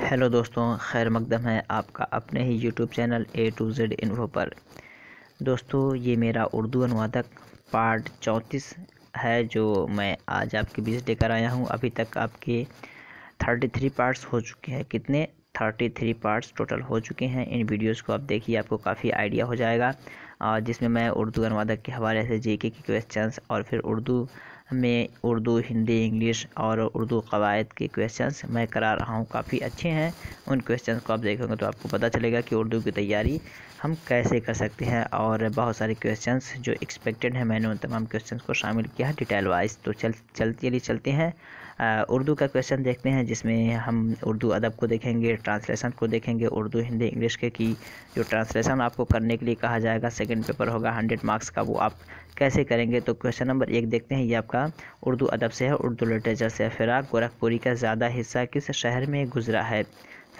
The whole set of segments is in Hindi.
हेलो दोस्तों, खैर मकदम है आपका अपने ही YouTube channel A to Z info पर। दोस्तों, ये मेरा उर्दू अनुवादक पार्ट 34 है जो मैं आज आपके बीच लेकर आया हूँ। अभी तक आपके 33 पार्ट्स हो चुके हैं। कितने? 33 पार्ट्स टोटल हो चुके हैं। इन वीडियोस को आप देखिए, आपको काफ़ी आइडिया हो जाएगा। जिसमें मैं उर्दू अनुवादक के हवाले से जीके के क्वेश्चंस और फिर उर्दू में उर्दू, हिंदी, इंग्लिश और उर्दू कवायद के क्वेश्चंस मैं करा रहा हूँ। काफ़ी अच्छे हैं। उन क्वेश्चंस को आप देखेंगे तो आपको पता चलेगा कि उर्दू की तैयारी हम कैसे कर सकते हैं। और बहुत सारे क्वेश्चंस जो एक्सपेक्टेड हैं, मैंने उन तमाम क्वेश्चंस को शामिल किया है डिटेल वाइज। तो चलते हैं उर्दू का क्वेश्चन देखते हैं, जिसमें हम उर्दू अदब को देखेंगे, ट्रांसलेशन को देखेंगे, उर्दू, हिंदी, इंग्लिश के की जो ट्रांसलेशन आपको करने के लिए कहा जाएगा, सेकंड पेपर होगा 100 मार्क्स का, वो आप कैसे करेंगे। तो क्वेश्चन नंबर 1 देखते हैं। ये आपका उर्दू अदब से है, उर्दू लिटरेचर से है। फिराक गोरखपुरी का ज़्यादा हिस्सा किस शहर में गुजरा है?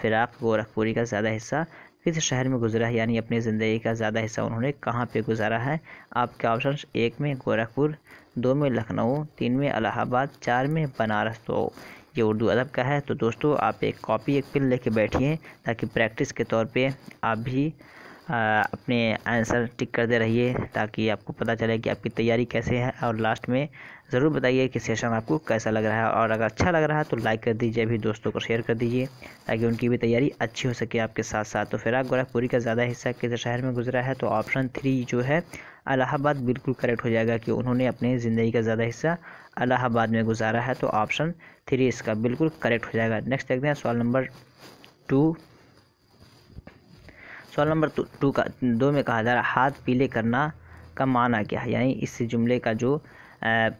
फिराक गोरखपुरी का ज़्यादा हिस्सा किस शहर में गुजरा है, यानी अपनी ज़िंदगी का ज़्यादा हिस्सा उन्होंने कहाँ पे गुजारा है? आपके ऑप्शन 1 में गोरखपुर, 2 में लखनऊ, 3 में इलाहाबाद, 4 में बनारस। तो ये उर्दू अदब का है। तो दोस्तों, आप एक कॉपी, एक पेन लेके बैठिए ताकि प्रैक्टिस के तौर पे आप भी अपने आंसर टिक करते रहिए, ताकि आपको पता चले कि आपकी तैयारी कैसे है। और लास्ट में ज़रूर बताइए कि सेशन आपको कैसा लग रहा है, और अगर अच्छा लग रहा है तो लाइक कर दीजिए, भी दोस्तों को शेयर कर दीजिए ताकि उनकी भी तैयारी अच्छी हो सके आपके साथ साथ। तो फिराक गोरखपुरी का ज़्यादा हिस्सा किस शहर में गुजरा है? तो ऑप्शन 3 जो है इलाहाबाद बिल्कुल करेक्ट हो जाएगा कि उन्होंने अपनी ज़िंदगी का ज़्यादा हिस्सा इलाहाबाद में गुजारा है। तो ऑप्शन 3 इसका बिल्कुल करेक्ट हो जाएगा। नेक्स्ट देखते हैं सवाल नंबर 2। सवाल नंबर 2 में कहा जा रहा है हाथ पीले करना का माना क्या है, यानी इस जुमले का जो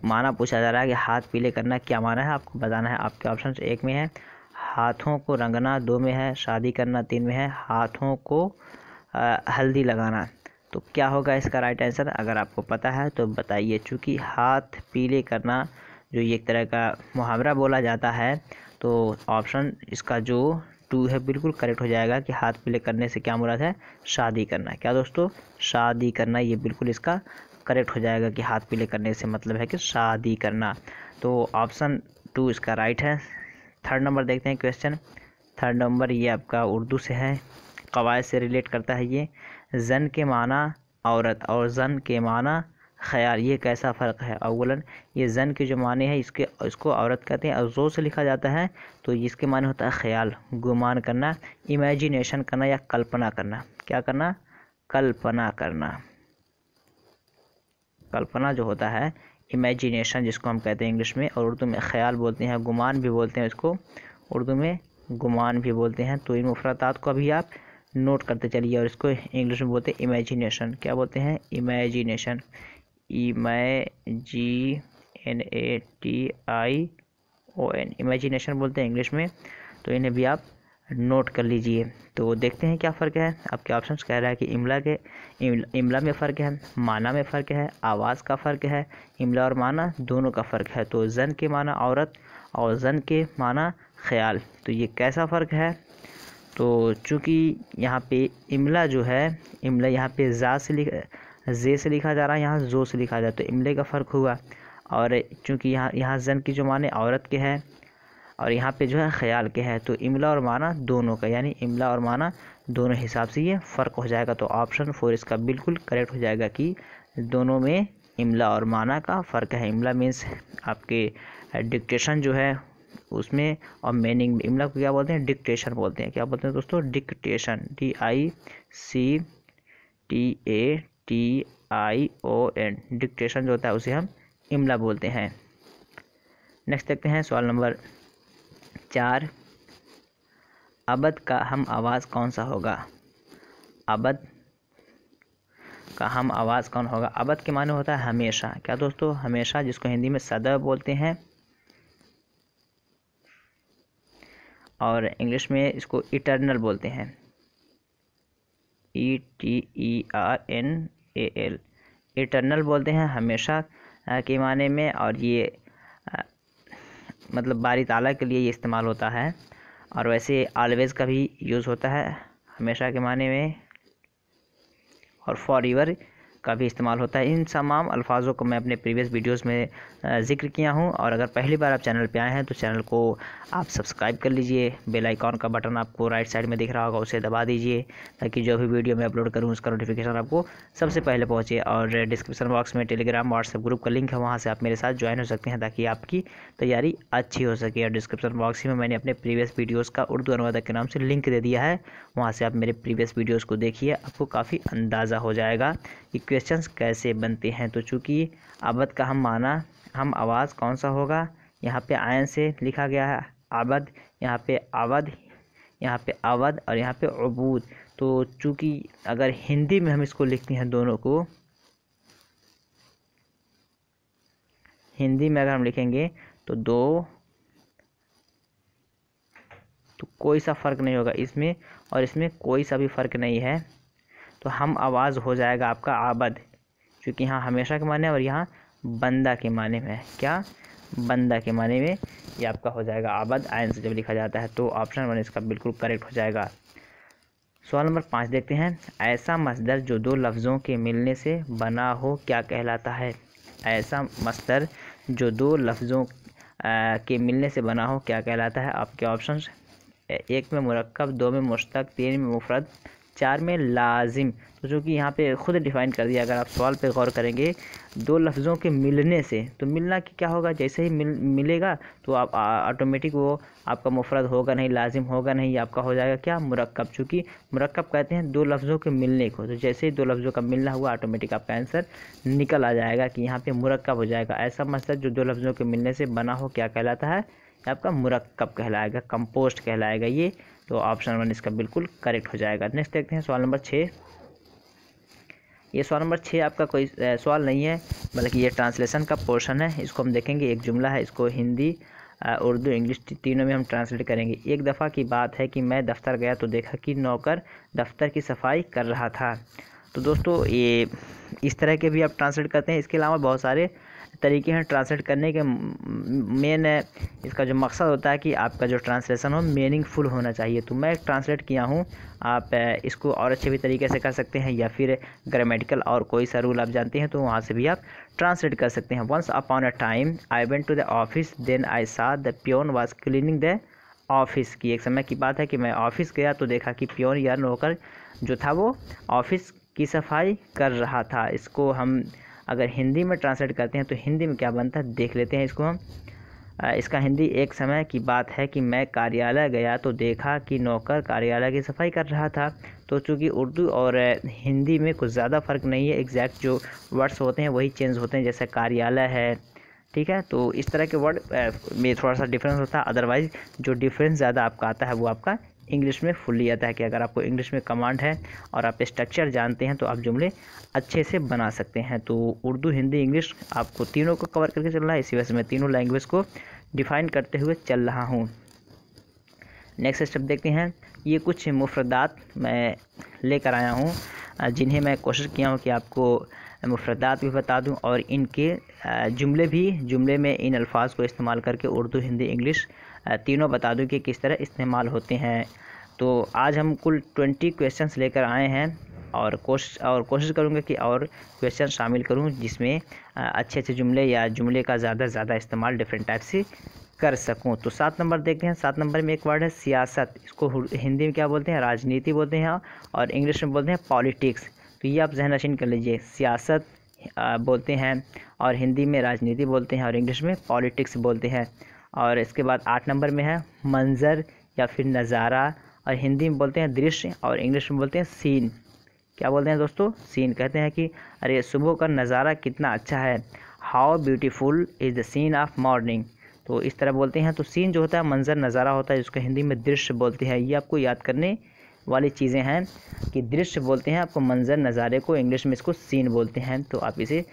माना पूछा जा रहा है कि हाथ पीले करना क्या माना है, आपको बताना है। आपके ऑप्शन 1 में है हाथों को रंगना, 2 में है शादी करना, 3 में है हाथों को हल्दी लगाना। तो क्या होगा इसका राइट आंसर? अगर आपको पता है तो बताइए। चूँकि हाथ पीले करना जो एक तरह का मुहावरा बोला जाता है, तो ऑप्शन इसका जो 2 है बिल्कुल करेक्ट हो जाएगा कि हाथ पीले करने से क्या मुराद है? शादी करना। क्या दोस्तों? शादी करना। ये बिल्कुल इसका करेक्ट हो जाएगा कि हाथ पीले करने से मतलब है कि शादी करना। तो ऑप्शन 2 इसका राइट है। थर्ड नंबर देखते हैं क्वेश्चन। थर्ड नंबर ये आपका उर्दू से है, कवायद से रिलेट करता है। ये जन के माना औरत और जन के माना ख़याल, ये कैसा फ़र्क है? अव्वलन ये जन के जो माने हैं इसको औरत कहते हैं, और जो से लिखा जाता है तो इसके माने होता है ख़याल, गुमान करना, इमेजिनेशन करना या कल्पना करना। क्या करना? कल्पना करना। कल्पना जो होता है इमेजिनेशन जिसको हम कहते हैं इंग्लिश में, और उर्दू में ख़याल बोलते हैं, गुमान भी बोलते हैं इसको, उर्दू में गुमान भी बोलते हैं। तो इन मुफरदात को अभी आप नोट करते चलिए, और इसको इंग्लिश में बोलते हैं इमेजिनेशन। क्या बोलते हैं? इमेजिनेशन। IMAGINATION, इमेजिनेशन बोलते हैं इंग्लिश में। तो इन्हें भी आप नोट कर लीजिए। तो देखते हैं क्या फ़र्क है। आपके ऑप्शंस कह रहा है कि इमला में फ़र्क है, माना में फ़र्क है, आवाज़ का फ़र्क है, इमला और माना दोनों का फ़र्क है। तो जन के माना औरत और जन के माना ख़याल, तो ये कैसा फ़र्क है? तो चूँकि यहाँ पे इमला जो है, इमला यहाँ पे जे से लिखा जा रहा है, यहाँ जो से लिखा जा रहा है, तो इमले का फ़र्क हुआ। और चूँकि यहाँ जन की जो माने औरत के है और यहाँ पे जो है ख़याल के है, तो इमला और माना दोनों का, यानी इमला और माना दोनों हिसाब से ये फ़र्क हो जाएगा। तो ऑप्शन 4 इसका बिल्कुल करेक्ट हो जाएगा कि दोनों में इमला और माना का फ़र्क है। इमला मीन्स आपके डिक्टेशन जो है उसमें, और मीनिंग। इमला को क्या बोलते हैं? डिक्टेशन बोलते हैं। क्या बोलते हैं दोस्तों? डिक्टेशन। DICTATION, डिक्टेशन जो होता है उसे हम इमला बोलते हैं। नेक्स्ट देखते हैं सवाल नंबर 4। अबद का हम आवाज़ कौन सा होगा? अबद का हम आवाज़ कौन होगा? अबद के माने होता है हमेशा। क्या दोस्तों? हमेशा, जिसको हिंदी में सदैव बोलते हैं, और इंग्लिश में इसको इटर्नल बोलते हैं, ETERNAL, इटर्नल बोलते हैं हमेशा के माने में। और ये मतलब बारी ताला के लिए ये इस्तेमाल होता है, और वैसे ऑलवेज़ का भी यूज़ होता है हमेशा के माने में, और फॉरएवर का भी इस्तेमाल होता है। इन तमाम अल्फाजों को मैं अपने प्रीवियस वीडियोस में ज़िक्र किया हूँ। और अगर पहली बार आप चैनल पे आए हैं तो चैनल को आप सब्सक्राइब कर लीजिए। बेल आइकॉन का बटन आपको राइट साइड में दिख रहा होगा, उसे दबा दीजिए ताकि जो भी वीडियो मैं अपलोड करूँ उसका नोटिफिकेशन आपको सबसे पहले पहुँचे। और डिस्क्रिप्शन बॉक्स में टेलीग्राम व्हाट्सएप ग्रुप का लिंक है, वहाँ से आप मेरे साथ ज्वाइन हो सकते हैं ताकि आपकी तैयारी अच्छी हो सके। और डिस्क्रिप्शन बॉक्स में मैंने अपने प्रीवियस वीडियोज़ का उर्दू अनुवादक के नाम से लिंक दे दिया है, वहाँ से आप मेरे प्रीवियस वीडियोज़ को देखिए, आपको काफ़ी अंदाज़ा हो जाएगा कि क्वेश्चंस कैसे बनते हैं। तो चूँकि अबद का हम आवाज़ कौन सा होगा, यहाँ पे आयन से लिखा गया है अबद, यहाँ पे अवध, यहाँ पे अवध और यहाँ पे अबूद। तो चूँकि अगर हिंदी में हम इसको लिखते हैं, दोनों को हिंदी में अगर हम लिखेंगे तो कोई सा फ़र्क नहीं होगा इसमें और इसमें, कोई सा भी फ़र्क नहीं है। तो हम आवाज़ हो जाएगा आपका आबद, क्योंकि यहाँ हमेशा के माने और यहाँ बंदा के माने में, क्या बंदा के माने में ये आपका हो जाएगा आबद, आयन से जब लिखा जाता है। तो ऑप्शन 1 इसका बिल्कुल करेक्ट हो जाएगा। सवाल नंबर 5 देखते हैं। ऐसा मस्दर जो दो लफ्ज़ों के मिलने से बना हो क्या कहलाता है? ऐसा मस्दर जो दो लफ्ज़ों के मिलने से बना हो क्या कहलाता है? आपके ऑप्शंस 1 में मुरक्कब, 2 में मुश्तक, 3 में मुफरद, 4 में लाजिम। तो जो कि यहाँ पे खुद डिफ़ाइन कर दिया। अगर आप सवाल पे गौर करेंगे, दो लफ्ज़ों के मिलने से, तो मिलना कि क्या होगा, जैसे ही मिलेगा तो आप ऑटोमेटिक वो आपका मुफरद होगा नहीं, लाजिम होगा नहीं, आपका हो जाएगा क्या, मुरक्कब। चूँकि मुरक्कब कहते हैं दो लफ्ज़ों के मिलने को, तो जैसे ही दो लफ्ज़ों का मिलना हुआ ऑटोमेटिक आपका आंसर निकल आ जाएगा कि यहाँ पर मुरक्कब हो जाएगा। ऐसा मसला जो दो लफ्ज़ों के मिलने से बना हो क्या कहलाता है? आपका मुरक्कब कहलाएगा, कंपोस्ट कहलाएगा ये। तो ऑप्शन 1 इसका बिल्कुल करेक्ट हो जाएगा। नेक्स्ट देखते हैं सवाल नंबर 6। ये सवाल नंबर 6 आपका कोई सवाल नहीं है, बल्कि ये ट्रांसलेशन का पोर्शन है। इसको हम देखेंगे, एक जुमला है, इसको हिंदी, उर्दू, इंग्लिश तीनों में हम ट्रांसलेट करेंगे। एक दफ़ा की बात है कि मैं दफ़्तर गया तो देखा कि नौकर दफ़्तर की सफाई कर रहा था। तो दोस्तों ये इस तरह के भी आप ट्रांसलेट करते हैं। इसके अलावा बहुत सारे तरीके हैं ट्रांसलेट करने के। मेन इसका जो मकसद होता है कि आपका जो ट्रांसलेशन हो मीनिंगफुल होना चाहिए। तो मैं ट्रांसलेट किया हूँ, आप इसको और अच्छे भी तरीके से कर सकते हैं, या फिर ग्रामेटिकल और कोई सा रूल आप जानते हैं तो वहाँ से भी आप ट्रांसलेट कर सकते हैं। Once upon a time I went to the office, then I saw the peon was cleaning the office. की एक समय की बात है कि मैं ऑफिस गया तो देखा कि पियोन या नौकर जो था वो ऑफिस की सफाई कर रहा था। इसको हम अगर हिंदी में ट्रांसलेट करते हैं तो हिंदी में क्या बनता है देख लेते हैं इसको हम। इसका हिंदी, एक समय की बात है कि मैं कार्यालय गया तो देखा कि नौकर कार्यालय की सफाई कर रहा था। तो चूँकि उर्दू और हिंदी में कुछ ज़्यादा फ़र्क नहीं है, एग्जैक्ट जो वर्ड्स होते हैं वही चेंज होते हैं, जैसे कार्यालय है, ठीक है। तो इस तरह के वर्ड में थोड़ा सा डिफरेंस होता है। अदरवाइज़ जो डिफरेंस ज़्यादा आपका आता है वो आपका इंग्लिश में फुल्ली आता है, कि अगर आपको इंग्लिश में कमांड है और आप स्ट्रक्चर जानते हैं तो आप जुमले अच्छे से बना सकते हैं। तो उर्दू, हिंदी, इंग्लिश आपको तीनों को कवर करके चलना है, इसी वजह से मैं तीनों लैंग्वेज को डिफ़ाइन करते हुए चल रहा हूँ। नेक्स्ट स्टेप देखते हैं। ये कुछ मुफरदात मैं लेकर आया हूँ, जिन्हें मैं कोशिश किया हूँ कि आपको मुफरदात भी बता दूँ और इनके जुमले में इन अल्फाज को इस्तेमाल करके उर्दू, हिंदी, इंग्लिश तीनों बता दूँ कि किस तरह इस्तेमाल होते हैं। तो आज हम कुल 20 क्वेश्चंस लेकर आए हैं और कोशिश करूँगा कि और क्वेश्चन शामिल करूँ जिसमें अच्छे अच्छे जुमले या जुमले का ज़्यादा से ज़्यादा इस्तेमाल डिफरेंट टाइप से कर सकूँ। तो 7 नंबर देखते हैं। 7 नंबर में एक वर्ड है सियासत। इसको हिंदी में क्या बोलते हैं? राजनीति बोलते हैं, और इंग्लिश में बोलते हैं पॉलिटिक्स। तो ये आप ज़हन नशीन कर लीजिए, सियासत बोलते हैं और हिंदी में राजनीति बोलते हैं और इंग्लिश में पॉलिटिक्स बोलते हैं। और इसके बाद 8 नंबर में है मंज़र या फिर नज़ारा, और हिंदी में बोलते हैं दृश्य और इंग्लिश में बोलते हैं सीन। क्या बोलते हैं दोस्तों? सीन। कहते हैं कि अरे सुबह का नज़ारा कितना अच्छा है, how beautiful is the scene of morning. तो इस तरह बोलते हैं। तो सीन जो होता है मंजर, नज़ारा होता है, जिसको हिंदी में दृश्य बोलते हैं। ये आपको याद करने वाली चीज़ें हैं कि दृश्य बोलते हैं आपको मंजर, नज़ारे को, इंग्लिश में इसको सीन बोलते हैं। तो आप इसे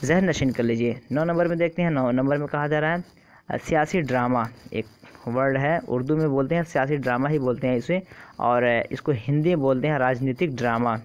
जहन नशीन कर लीजिए। 9 नंबर में देखते हैं। 9 नंबर में कहा जा रहा है सियासी ड्रामा। एक वर्ड है, उर्दू में बोलते हैं सियासी ड्रामा ही बोलते हैं इसे, और इसको हिंदी में बोलते हैं राजनीतिक ड्रामा।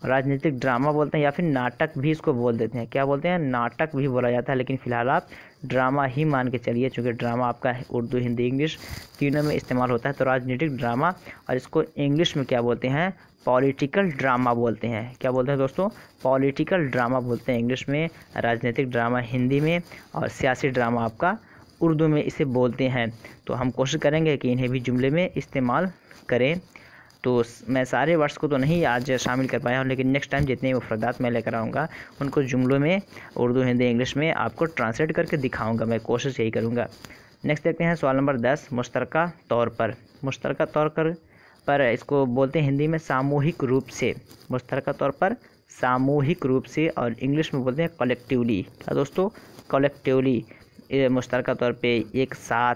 राजनीतिक ड्रामा बोलते हैं या फिर नाटक भी इसको बोल देते हैं। क्या बोलते हैं? नाटक भी बोला जाता है, लेकिन फ़िलहाल आप ड्रामा ही मान के चलिए, चूँकि ड्रामा आपका उर्दू, हिंदी, इंग्लिश तीनों में इस्तेमाल होता है। तो राजनीतिक ड्रामा, और इसको इंग्लिश में क्या बोलते हैं? पॉलिटिकल ड्रामा बोलते हैं। क्या बोलते हैं दोस्तों? पॉलिटिकल ड्रामा बोलते हैं इंग्लिश में, राजनीतिक ड्रामा हिंदी में, और सियासी ड्रामा आपका उर्दू में इसे बोलते हैं। तो हम कोशिश करेंगे कि इन्हें भी जुमले में इस्तेमाल करें। तो मैं सारे वर्ड्स को तो नहीं आज शामिल कर पाया हूँ, लेकिन नेक्स्ट टाइम जितने मुफरदात मैं लेकर आऊँगा उनको जुमलों में उर्दू, हिंदी, इंग्लिश में आपको ट्रांसलेट करके दिखाऊँगा। मैं कोशिश यही करूँगा। नेक्स्ट देखते हैं सवाल नंबर 10, मुश्तरका तौर पर। मुश्तरका तौर पर इसको बोलते हैं हिंदी में सामूहिक रूप से। मुश्तरका तौर पर सामूहिक रूप से, और इंग्लिश में बोलते हैं कलेक्टिवली। क्या दोस्तों? कलेक्टिवली, मुश्तरका तौर पे, एक साथ।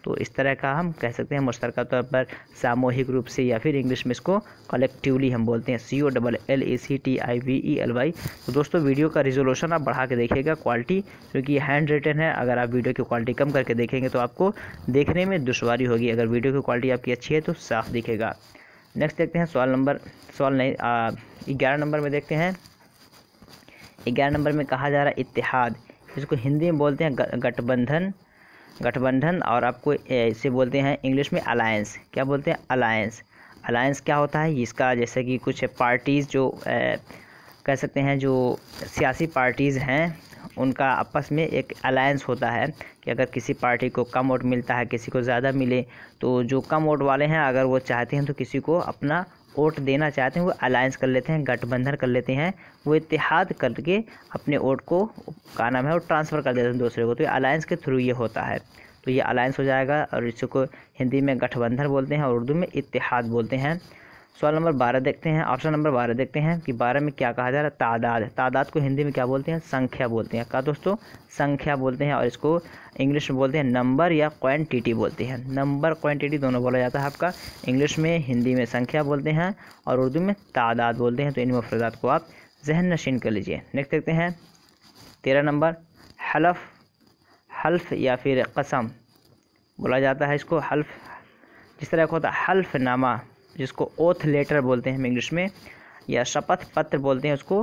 तो इस तरह का हम कह सकते हैं मुश्तरका तौर पर सामूहिक रूप से, या फिर इंग्लिश में इसको कलेक्टिवली हम बोलते हैं, COLLACTIVELY। तो दोस्तों वीडियो का रिजोल्यूशन आप बढ़ा के देखिएगा, क्वालिटी, क्योंकि ये हैंड रिटन है। अगर आप वीडियो की क्वालिटी कम करके देखेंगे तो आपको देखने में दुश्वारी होगी। अगर वीडियो की क्वालिटी आपकी अच्छी है तो साफ दिखेगा। नेक्स्ट देखते हैं 11 नंबर में देखते हैं। 11 नंबर में कहा जा रहा है इत्तेहाद, इसको हिंदी में बोलते हैं गठबंधन, और आपको इसे बोलते हैं इंग्लिश में अलायंस। क्या बोलते हैं? अलायंस। अलायंस क्या होता है? इसका जैसे कि कुछ पार्टीज़ जो कह सकते हैं, जो सियासी पार्टीज़ हैं, उनका आपस में एक अलायंस होता है कि अगर किसी पार्टी को कम वोट मिलता है, किसी को ज़्यादा मिले, तो जो कम वोट वाले हैं अगर वो चाहते हैं तो किसी को अपना वोट देना चाहते हैं, वो अलायंस कर लेते हैं, गठबंधन कर लेते हैं, वो इत्तेहाद करके अपने वोट को का नाम है वो ट्रांसफ़र कर देते हैं दूसरे को। तो ये अलायंस के थ्रू ये होता है। तो ये अलायंस हो जाएगा, और इसको हिंदी में गठबंधन बोलते हैं और उर्दू में इत्तेहाद बोलते हैं। सवाल नंबर 12 देखते हैं, ऑप्शन नंबर 12 देखते हैं कि 12 में क्या कहा जा रहा है? तादाद। तादाद को हिंदी में क्या बोलते हैं? संख्या बोलते हैं। क्या दोस्तों? संख्या बोलते हैं, और इसको इंग्लिश में बोलते हैं नंबर या क्वांटिटी बोलते हैं। नंबर, क्वांटिटी दोनों बोला जाता है आपका। इंग्लिश में, हिंदी में संख्या बोलते हैं, और उर्दू में तादाद बोलते हैं। तो इन मुफरदात को आप जहन नशीन कर लीजिए। नेक्स्ट देखते हैं 13 नंबर, हल्फ या फिर कसम बोला जाता है इसको। हल्फ जिस तरह का होता है हल्फनामा, जिसको ओथ लेटर बोलते हैं हम इंग्लिश में, या शपथ पत्र बोलते हैं उसको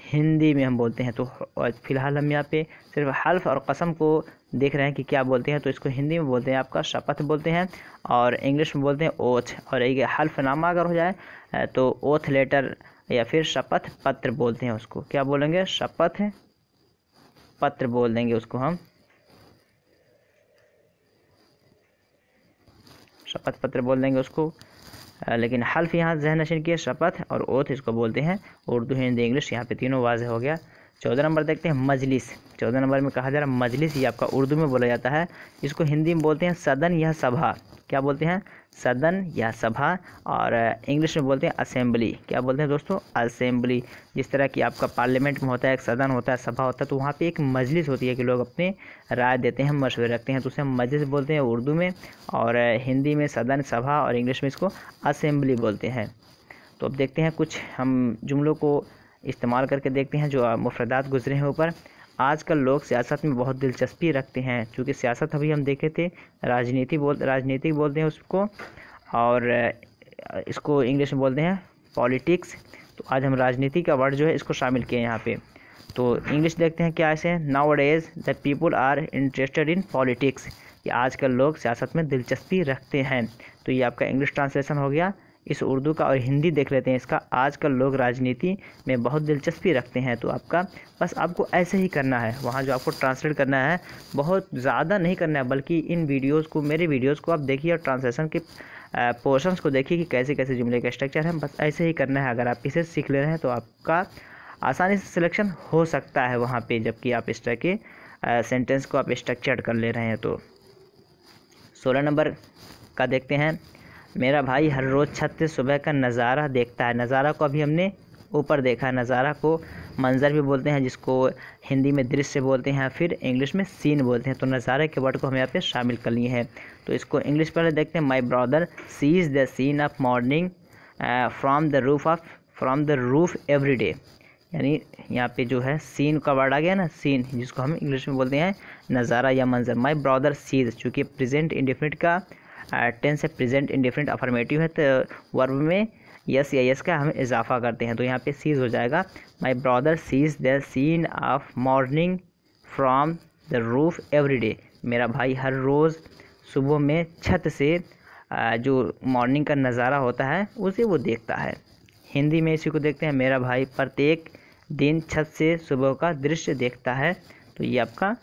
हिंदी में हम बोलते हैं। तो फ़िलहाल हम यहाँ पे सिर्फ हल्फ और कसम को देख रहे हैं कि क्या बोलते हैं। तो इसको हिंदी में बोलते हैं आपका शपथ बोलते हैं, और इंग्लिश में बोलते हैं ओथ। और एक हल्फनामा अगर हो जाए तो ओथ लेटर या फिर शपथ पत्र बोलते हैं उसको। क्या बोलेंगे? शपथ पत्र बोल देंगे उसको हम, शपथ पत्र बोल देंगे उसको। लेकिन हल्फ यहाँ जहन नशीन किए, शपथ और ओथ इसको बोलते हैं उर्दू, हिंदी, इंग्लिश। यहाँ पे तीनों वाज़ेह हो गया। 14 नंबर देखते हैं मजलिस। 14 नंबर में कहा जा रहा है मजलिस, ये आपका उर्दू में बोला जाता है। इसको हिंदी में बोलते हैं सदन या सभा। क्या बोलते हैं? सदन या सभा। और इंग्लिश में बोलते हैं असेंबली। क्या बोलते हैं दोस्तों? असेंबली। जिस तरह कि आपका पार्लियामेंट में होता है, एक सदन होता है, सभा होता है, तो वहाँ पे एक मजलिस होती है कि लोग अपने राय देते हैं, मशवरे रखते हैं, तो उसे हम मजलिस बोलते हैं उर्दू में, और हिंदी में सदन, सभा, और इंग्लिश में इसको असेंबली बोलते हैं। तो अब देखते हैं कुछ हम जुमलों को इस्तेमाल करके देखते हैं जो मुफरदात गुजरे हैं ऊपर। आजकल लोग सियासत में बहुत दिलचस्पी रखते हैं, क्योंकि सियासत अभी हम देखे थे राजनीतिक बोलते हैं उसको, और इसको इंग्लिश में बोलते हैं पॉलिटिक्स। तो आज हम राजनीति का वर्ड जो है इसको शामिल किए यहाँ पे। तो इंग्लिश देखते हैं क्या ऐसे, nowadays the people are interested in politics, कि आजकल लोग सियासत में दिलचस्पी रखते हैं। तो ये आपका इंग्लिश ट्रांसलेशन हो गया इस उर्दू का। और हिंदी देख लेते हैं इसका, आजकल लोग राजनीति में बहुत दिलचस्पी रखते हैं। तो आपका बस आपको ऐसे ही करना है, वहाँ जो आपको ट्रांसलेट करना है बहुत ज़्यादा नहीं करना है, बल्कि इन वीडियोज़ को, मेरे वीडियोज़ को आप देखिए और ट्रांसलेशन के पोर्शंस को देखिए कि कैसे कैसे जुमले का स्ट्रक्चर है। बस ऐसे ही करना है। अगर आप इसे सीख ले रहे हैं तो आपका आसानी से सिलेक्शन हो सकता है वहाँ पे, जबकि आप इस तरह के सेंटेंस को आप स्ट्रक्चर्ड कर ले रहे हैं। तो 16 नंबर का देखते हैं, मेरा भाई हर रोज़ छत से सुबह का नज़ारा देखता है। नज़ारा को अभी हमने ऊपर देखा है। नज़ारा को मंज़र भी बोलते हैं, जिसको हिंदी में दृश्य बोलते हैं, फिर इंग्लिश में सीन बोलते हैं। तो नज़ारे के वर्ड को हम यहाँ पे शामिल कर लिए हैं। तो इसको इंग्लिश पहले देखते हैं। My brother sees the scene of morning from the roof every day. यानी यहाँ पे जो है सीन का वर्ड आ गया ना, सीन, जिसको हम इंग्लिश में बोलते हैं नज़ारा या मंजर। माई ब्रदर सीज, चूँकि प्रेजेंट इंडेफिनिट का टेंस है, प्रेजेंट इंडेफिनिट अफर्मेटिव है, तो वर्ब में यस या यस का हम इजाफा करते हैं, तो यहाँ पे सीज हो जाएगा। My brother sees the scene of morning from the roof every day. मेरा भाई हर रोज़ सुबह में छत से जो मॉर्निंग का नज़ारा होता है उसे वो देखता है। हिंदी में इसी को देखते हैं, मेरा भाई प्रत्येक दिन छत से सुबह का दृश्य देखता है। तो ये आपका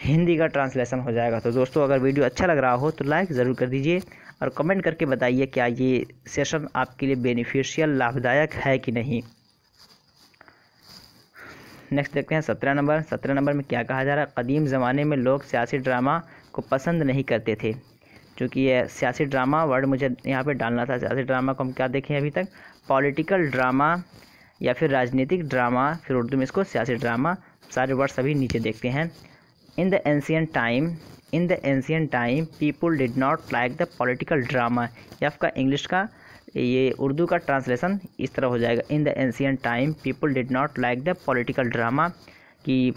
हिंदी का ट्रांसलेशन हो जाएगा। तो दोस्तों अगर वीडियो अच्छा लग रहा हो तो लाइक ज़रूर कर दीजिए और कमेंट करके बताइए क्या ये सेशन आपके लिए बेनिफिशियल लाभदायक है कि नहीं। नेक्स्ट देखते हैं 17 नंबर। 17 नंबर में क्या कहा जा रहा है, कदीम ज़माने में लोग सियासी ड्रामा को पसंद नहीं करते थे। क्योंकि ये सियासी ड्रामा वर्ड मुझे यहाँ पे डालना था। सियासी ड्रामा को हम क्या देखें अभी तक, पॉलिटिकल ड्रामा या फिर राजनीतिक ड्रामा, फिर उर्दू में इसको सियासी ड्रामा, सारे वर्ड सभी नीचे देखते हैं। In the ancient time people did not like the political drama. ये आपका इंग्लिश का, ये उर्दू का ट्रांसलेशन इस तरह हो जाएगा, in the ancient time people did not like the political drama, कि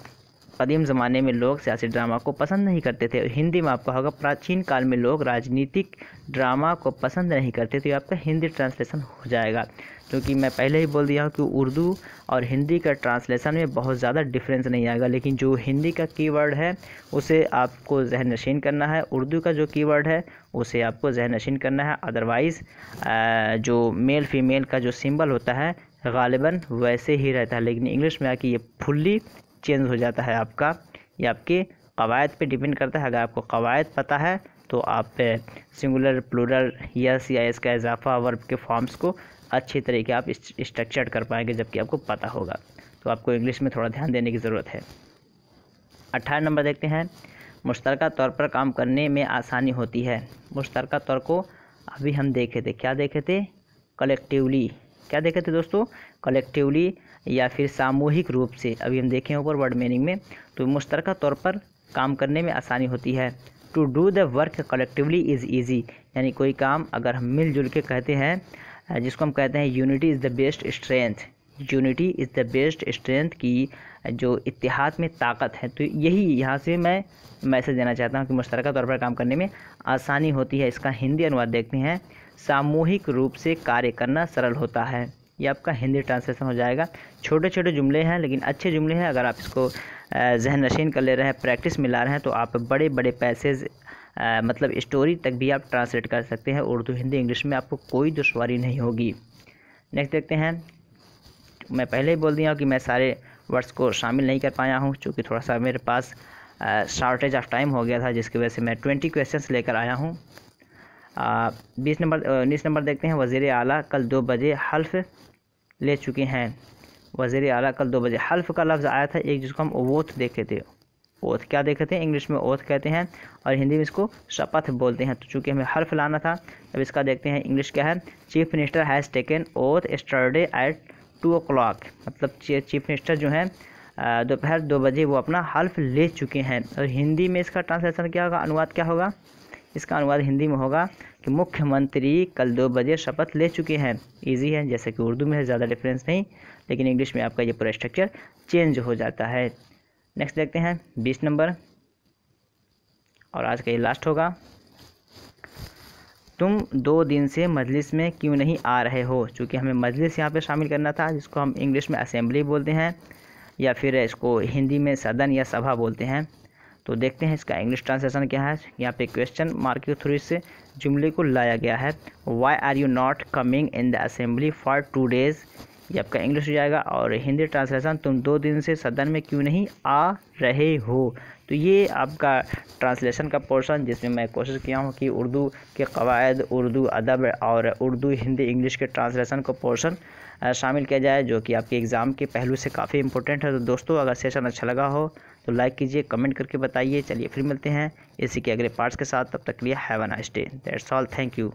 कदीम ज़माने में लोग सियासी ड्रामा को पसंद नहीं करते थे। हिंदी में आपका होगा, प्राचीन काल में लोग राजनीतिक ड्रामा को पसंद नहीं करते थे। आपका हिंदी ट्रांसलेशन हो जाएगा। क्योंकि मैं पहले ही बोल दिया हूँ कि उर्दू और हिंदी का ट्रांसलेशन में बहुत ज़्यादा डिफरेंस नहीं आएगा, लेकिन जो हिंदी का कीवर्ड है उसे आपको जहन नशीन करना है, उर्दू का जो कीवर्ड है उसे आपको जहन नशीन करना है। अदरवाइज़ जो मेल फीमेल का जो सिंबल होता है गालिबन वैसे ही रहता है, लेकिन इंग्लिश में आके ये फुल्ली चेंज हो जाता है आपका। ये आपके कवायद पे डिपेंड करता है। अगर आपको कवायद पता है तो आप सिंगुलर, प्लूरल, यस या यस का इजाफा, वर्ब के फॉर्म्स को अच्छी तरीके आप स्ट्रक्चर्ड कर पाएंगे, जबकि आपको पता होगा। तो आपको इंग्लिश में थोड़ा ध्यान देने की ज़रूरत है। 18 नंबर देखते हैं, मुश्तरका तौर पर काम करने में आसानी होती है। मुश्तरका तौर को अभी हम देखे थे, क्या देखे थे, कलेक्टिवली। क्या देखे थे दोस्तों, कलेक्टिवली या फिर सामूहिक रूप से। अभी हम देखें ऊपर वर्ड मीनिंग में, तो मुश्तरका तौर पर काम करने में आसानी होती है। To do the work collectively is easy, यानी कोई काम अगर हम मिलजुल के कहते हैं, जिसको हम कहते हैं unity is the best strength. Unity is the best strength की जो इत्तेहाद में ताकत है। तो यही यहाँ से मैं मैसेज देना चाहता हूँ कि मुश्तरका तौर पर काम करने में आसानी होती है। इसका हिंदी अनुवाद देखते हैं, सामूहिक रूप से कार्य करना सरल होता है। ये आपका हिंदी ट्रांसलेशन हो जाएगा। छोटे छोटे जुमले हैं लेकिन अच्छे जुमले हैं। अगर आप इसको जहन नशीन कर ले रहे हैं, प्रैक्टिस में ला रहे हैं, तो आप बड़े बड़े पैसेज मतलब स्टोरी तक भी आप ट्रांसलेट कर सकते हैं। उर्दू, हिंदी, इंग्लिश में आपको कोई दुश्वारी नहीं होगी। नेक्स्ट देखते हैं, मैं पहले ही बोल दिया हूँ कि मैं सारे वर्ड्स को शामिल नहीं कर पाया हूँ, क्योंकि थोड़ा सा मेरे पास शॉर्टेज ऑफ टाइम हो गया था, जिसकी वजह से मैं 20 क्वेश्चंस लेकर आया हूँ। 19 नंबर देखते हैं, वज़ीर आला कल 2 बजे हल्फ ले चुके हैं। वज़ीर आला कल 2 बजे, हल्फ का लफ्ज़ आया था एक, जिसको हम ओथ देखे थे। ओथ क्या देखे थे, इंग्लिश में ओथ कहते हैं और हिंदी में इसको शपथ बोलते हैं। तो चूँकि हमें हल्फ लाना था, अब इसका देखते हैं इंग्लिश क्या है। Chief minister has taken oath yesterday at 2 o'clock, मतलब चीफ मिनिस्टर जो हैं दोपहर 2 बजे वो अपना हल्फ ले चुके हैं। और हिंदी में इसका ट्रांसलेशन क्या होगा, अनुवाद क्या होगा, इसका अनुवाद हिंदी में होगा कि मुख्यमंत्री कल 2 बजे शपथ ले चुके हैं। इजी है, जैसे कि उर्दू में है, ज़्यादा डिफरेंस नहीं, लेकिन इंग्लिश में आपका ये पूरा स्ट्रक्चर चेंज हो जाता है। नेक्स्ट देखते हैं 20 नंबर, और आज का ये लास्ट होगा। तुम 2 दिन से मजलिस में क्यों नहीं आ रहे हो। चूँकि हमें मजलिस यहाँ पे शामिल करना था, जिसको हम इंग्लिश में असेंबली बोलते हैं या फिर इसको हिंदी में सदन या सभा बोलते हैं। तो देखते हैं इसका इंग्लिश ट्रांसलेशन क्या है। यहाँ पे क्वेश्चन मार्क के थ्रू इससे जुमले को लाया गया है। Why are you not coming in the assembly for 2 days, ये आपका इंग्लिश हो जाएगा। और हिंदी ट्रांसलेशन, तुम 2 दिन से सदन में क्यों नहीं आ रहे हो। तो ये आपका ट्रांसलेशन का पोर्शन, जिसमें मैं कोशिश किया हूँ कि उर्दू के कवायद, उर्दू अदब और उर्दू, हिंदी, इंग्लिश के ट्रांसलेशन को पोर्शन शामिल किया जाए, जो कि आपके एग्ज़ाम के पहलू से काफ़ी इंपॉर्टेंट है। तो दोस्तों अगर सेशन अच्छा लगा हो तो लाइक कीजिए, कमेंट करके बताइए। चलिए फिर मिलते हैं इसी के अगले पार्ट्स के साथ, तब तक के लिए have a nice day. That's all, thank you.